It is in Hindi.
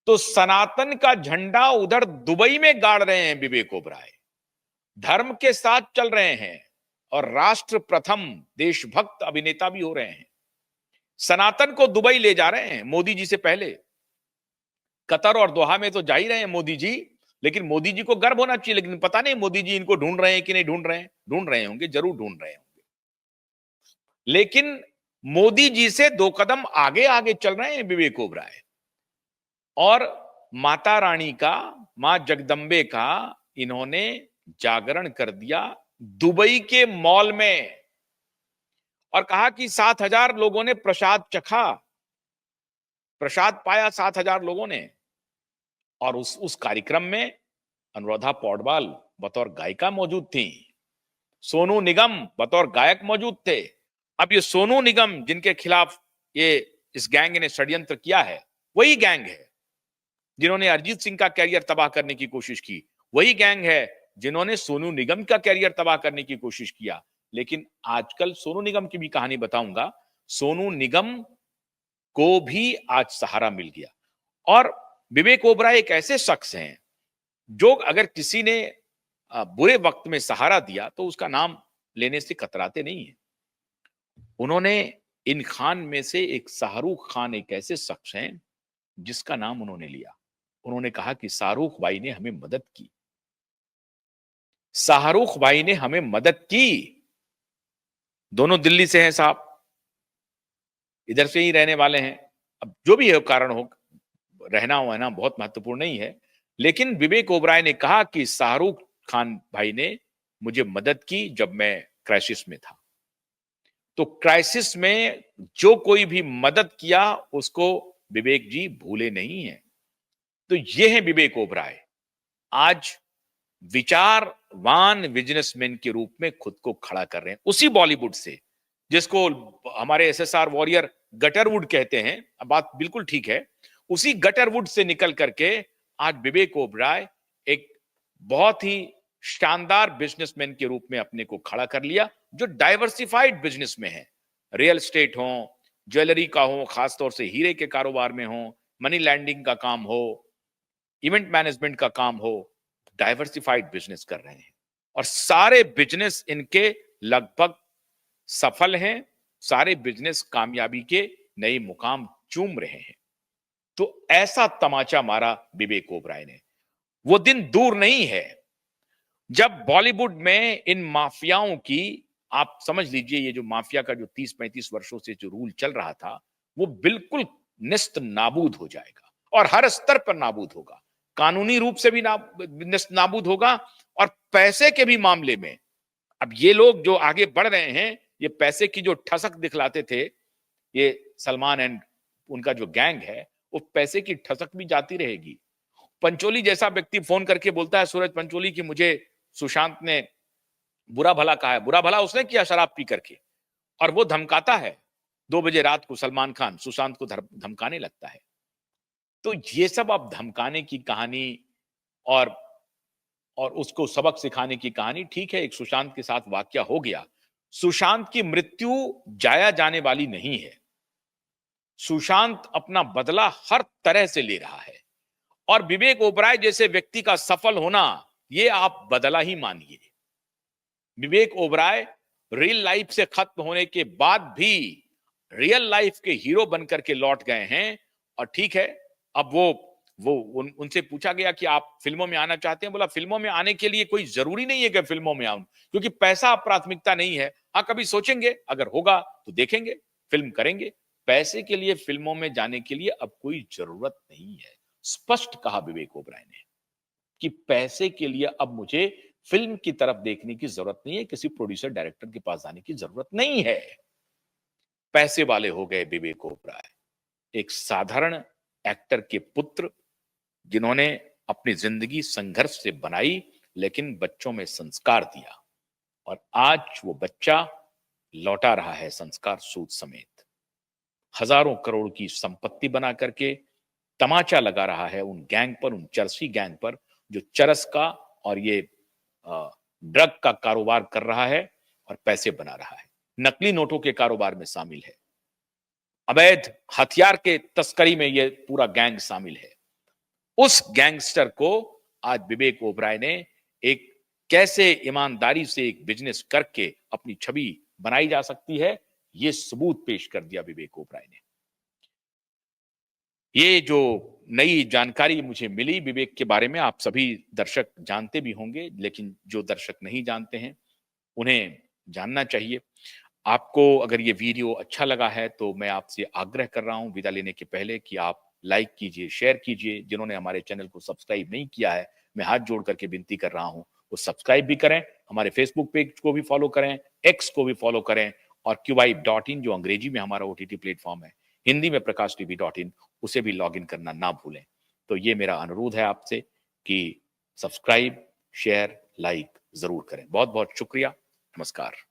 तो सनातन का झंडा उधर दुबई में गाड़ रहे हैं विवेक ओबराय, धर्म के साथ चल रहे हैं और राष्ट्र प्रथम देशभक्त अभिनेता भी हो रहे हैं। सनातन को दुबई ले जा रहे हैं मोदी जी से पहले। कतर और दोहा में तो जा ही रहे हैं मोदी जी, लेकिन मोदी जी को गर्व होना चाहिए। लेकिन पता नहीं मोदी जी इनको ढूंढ रहे हैं कि नहीं ढूंढ रहे हैं। ढूंढ रहे होंगे, जरूर ढूंढ रहे होंगे, लेकिन मोदी जी से 2 कदम आगे आगे चल रहे हैं विवेक ओबराय। और माता रानी का, मां जगदंबे का इन्होंने जागरण कर दिया दुबई के मॉल में, और कहा कि 7,000 लोगों ने प्रसाद चखा, प्रसाद पाया 7,000 लोगों ने। और उस कार्यक्रम में अनुराधा पौडवाल बतौर गायिका मौजूद थी, सोनू निगम बतौर गायक मौजूद थे। अब ये सोनू निगम जिनके खिलाफ ये इस गैंग ने षड्यंत्र किया है, वही गैंग है जिन्होंने अरिजीत सिंह का कैरियर तबाह करने की कोशिश की, वही गैंग है जिन्होंने सोनू निगम का कैरियर तबाह करने की कोशिश किया। लेकिन आजकल सोनू निगम की भी कहानी बताऊंगा। सोनू निगम को भी आज सहारा मिल गया। और विवेक ओबराय एक ऐसे शख्स हैं जो अगर किसी ने बुरे वक्त में सहारा दिया तो उसका नाम लेने से कतराते नहीं है। उन्होंने इन खान में से एक शाहरुख खान एक ऐसे शख्स हैं जिसका नाम उन्होंने लिया। उन्होंने कहा कि शाहरुख भाई ने हमें मदद की, शाहरुख भाई ने हमें मदद की। दोनों दिल्ली से हैं साहब, इधर से ही रहने वाले हैं। अब जो भी है कारण हो, रहना वहना बहुत महत्वपूर्ण नहीं है, लेकिन विवेक ओबराय ने कहा कि शाहरुख खान भाई ने मुझे मदद की जब मैं क्राइसिस में था। तो क्राइसिस में जो कोई भी मदद किया उसको विवेक जी भूले नहीं है। तो ये है विवेक ओबराय, आज विचारवान बिजनेसमैन के रूप में खुद को खड़ा कर रहे हैं। उसी बॉलीवुड से जिसको हमारे एसएसआर वॉरियर गटरवुड कहते हैं, बात बिल्कुल ठीक है, उसी गटरवुड से निकल करके आज विवेक ओबराय एक बहुत ही शानदार बिजनेसमैन के रूप में अपने को खड़ा कर लिया, जो डाइवर्सिफाइड बिजनेस में है। रियल एस्टेट हो, ज्वेलरी का हो, खासतौर से हीरे के कारोबार में हो, मनी लैंडिंग का काम हो, इवेंट मैनेजमेंट का काम हो, डाइवर्सिफाइड बिजनेस कर रहे हैं। और सारे बिजनेस इनके लगभग सफल हैं, सारे बिजनेस कामयाबी के नए मुकाम चूम रहे हैं। तो ऐसा तमाचा मारा विवेक ओबराय ने। वो दिन दूर नहीं है जब बॉलीवुड में इन माफियाओं की, आप समझ लीजिए ये जो माफिया का जो 30-35 वर्षों से जो रूल चल रहा था, वो बिल्कुल निस्त नाबूद हो जाएगा और हर स्तर पर नाबूद होगा। कानूनी रूप से भी निस्त नाबूद होगा और पैसे के भी मामले में। अब ये लोग जो आगे बढ़ रहे हैं, ये पैसे की जो ठसक दिखलाते थे, ये सलमान एंड उनका जो गैंग है, वो पैसे की ठसक भी जाती रहेगी। पंचोली जैसा व्यक्ति फोन करके बोलता है, सूरज पंचोली, की मुझे सुशांत ने बुरा भला कहा है। बुरा भला उसने किया शराब पी करके, और वो धमकाता है 2 बजे रात को, सलमान खान सुशांत को धमकाने लगता है। तो ये सब अब धमकाने की कहानी और उसको सबक सिखाने की कहानी, ठीक है, एक सुशांत के साथ वाकया हो गया। सुशांत की मृत्यु जाया जाने वाली नहीं है। सुशांत अपना बदला हर तरह से ले रहा है, और विवेक ओबराय जैसे व्यक्ति का सफल होना, ये आप बदला ही मानिए। विवेक ओबराय रियल लाइफ से खत्म होने के बाद भी रियल लाइफ के हीरो बनकर के लौट गए हैं। और ठीक है, अब उनसे पूछा गया कि आप फिल्मों में आना चाहते हैं। बोला फिल्मों में आने के लिए कोई जरूरी नहीं है कि फिल्मों में आऊं, क्योंकि पैसा प्राथमिकता नहीं है। हाँ, कभी सोचेंगे, अगर होगा तो देखेंगे, फिल्म करेंगे। पैसे के लिए फिल्मों में जाने के लिए अब कोई जरूरत नहीं है। स्पष्ट कहा विवेक ओबराय ने कि पैसे के लिए अब मुझे फिल्म की तरफ देखने की जरूरत नहीं है, किसी प्रोड्यूसर डायरेक्टर के पास जाने की जरूरत नहीं है। पैसे वाले हो गए विवेक ओबराय, एक साधारण एक्टर के पुत्र, जिन्होंने अपनी जिंदगी संघर्ष से बनाई, लेकिन बच्चों में संस्कार दिया, और आज वो बच्चा लौटा रहा है संस्कार सूद समेत। हजारों करोड़ की संपत्ति बना करके तमाचा लगा रहा है उन गैंग पर, उन चरसी गैंग पर, जो चरस का और ये ड्रग का कारोबार कर रहा है और पैसे बना रहा है, नकली नोटों के कारोबार में शामिल है, अवैध हथियार के तस्करी में ये पूरा गैंग शामिल है। उस गैंगस्टर को आज विवेक ओबराय ने एक कैसे ईमानदारी से एक बिजनेस करके अपनी छवि बनाई जा सकती है, ये सबूत पेश कर दिया विवेक ओबराय ने। ये जो नई जानकारी मुझे मिली विवेक के बारे में, आप सभी दर्शक जानते भी होंगे, लेकिन जो दर्शक नहीं जानते हैं उन्हें जानना चाहिए। आपको अगर ये वीडियो अच्छा लगा है तो मैं आपसे आग्रह कर रहा हूं विदा लेने के पहले कि आप लाइक कीजिए, शेयर कीजिए। जिन्होंने हमारे चैनल को सब्सक्राइब नहीं किया है, मैं हाथ जोड़ करके विनती कर रहा हूं वो सब्सक्राइब भी करें, हमारे फेसबुक पेज को भी फॉलो करें, एक्स को भी फॉलो करें, और QYib.in जो अंग्रेजी में हमारा OTT प्लेटफॉर्म है, हिंदी में प्रकाशTV.in, उसे भी लॉग इन करना ना भूलें। तो ये मेरा अनुरोध है आपसे कि सब्सक्राइब, शेयर, लाइक जरूर करें। बहुत बहुत शुक्रिया। नमस्कार।